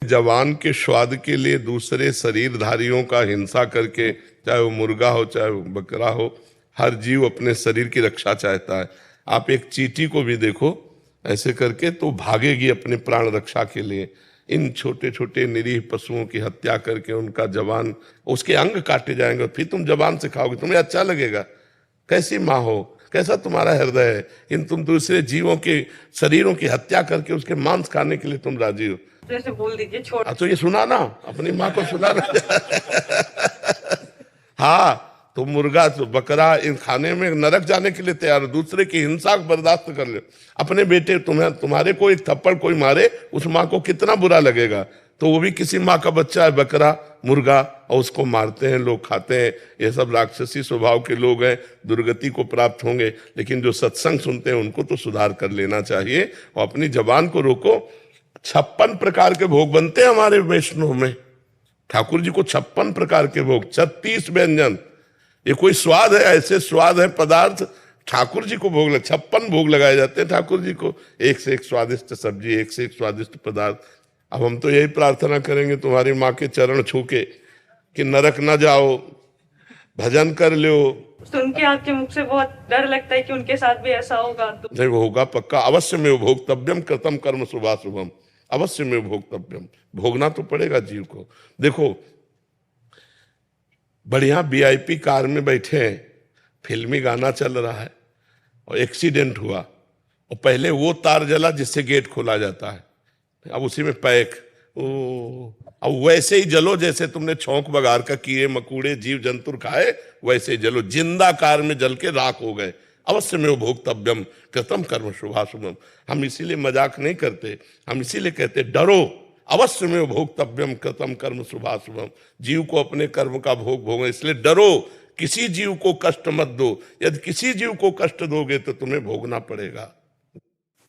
जवान के स्वाद के लिए दूसरे शरीरधारियों का हिंसा करके, चाहे वो मुर्गा हो चाहे वो बकरा हो, हर जीव अपने शरीर की रक्षा चाहता है। आप एक चींटी को भी देखो ऐसे करके तो भागेगी अपने प्राण रक्षा के लिए। इन छोटे छोटे निरीह पशुओं की हत्या करके उनका जवान, उसके अंग काटे जाएंगे, फिर तुम जवान से खाओगे, तुम्हें अच्छा लगेगा? कैसी माँ हो, कैसा तुम्हारा हृदय है, इन तुम दूसरे जीवों के शरीरों की हत्या करके उसके मांस खाने के लिए तुम राजी हो? जैसे बोल दीजिए छोड़। तो ये सुना ना, अपनी माँ को सुनाना। हाँ, तो मुर्गा तो बकरा इन खाने में नरक जाने के लिए तैयार हो, दूसरे की हिंसा को बर्दाश्त कर ले। अपने बेटे तुम्हारे को एक थप्पड़ कोई मारे, उस माँ को कितना बुरा लगेगा? तो वो भी किसी माँ का बच्चा है, बकरा मुर्गा, और उसको मारते हैं लोग, खाते हैं। ये सब राक्षसी स्वभाव के लोग हैं, दुर्गति को प्राप्त होंगे। लेकिन जो सत्संग सुनते हैं उनको तो सुधार कर लेना चाहिए और अपनी जबान को रोको। 56 प्रकार के भोग बनते हैं हमारे वैष्णव में। ठाकुर जी को 56 प्रकार के भोग, 36 व्यंजन। ये कोई स्वाद है? ऐसे स्वाद है पदार्थ ठाकुर जी को भोग 56 भोग लगाए जाते हैं ठाकुर जी को, एक से एक स्वादिष्ट सब्जी, एक से एक स्वादिष्ट पदार्थ। अब हम तो यही प्रार्थना करेंगे तुम्हारी माँ के चरण छू के कि नरक ना जाओ, भजन कर लो। सुन के आपके मुख से बहुत डर लगता है कि उनके साथ भी ऐसा होगा। तो नहीं, वो होगा पक्का। अवश्य में भोक्तव्यम कृतम कर्म शुभाशुभम, अवश्य में भोक्तव्यम, भोगना तो पड़ेगा जीव को। देखो, बढ़िया वीआईपी कार में बैठे हैं, फिल्मी गाना चल रहा है और एक्सीडेंट हुआ, और पहले वो तार जला जिससे गेट खोला जाता है, अब उसी में पैक। अब वैसे ही जलो जैसे तुमने छौंक बगार का कीड़े मकूड़े जीव जंतु खाए, वैसे ही जलो। जिंदा कार में जल के राख हो गए। अवश्य में भोक्तव्यम कृतम कर्म शुभाशुभम। हम इसीलिए मजाक नहीं करते, हम इसीलिए कहते डरो। अवश्य में भोक्तव्यम कृतम कर्म शुभाशुभम। जीव को अपने कर्म का भोग भोगना, इसलिए डरो, किसी जीव को कष्ट मत दो। यदि किसी जीव को कष्ट दोगे तो तुम्हें भोगना पड़ेगा।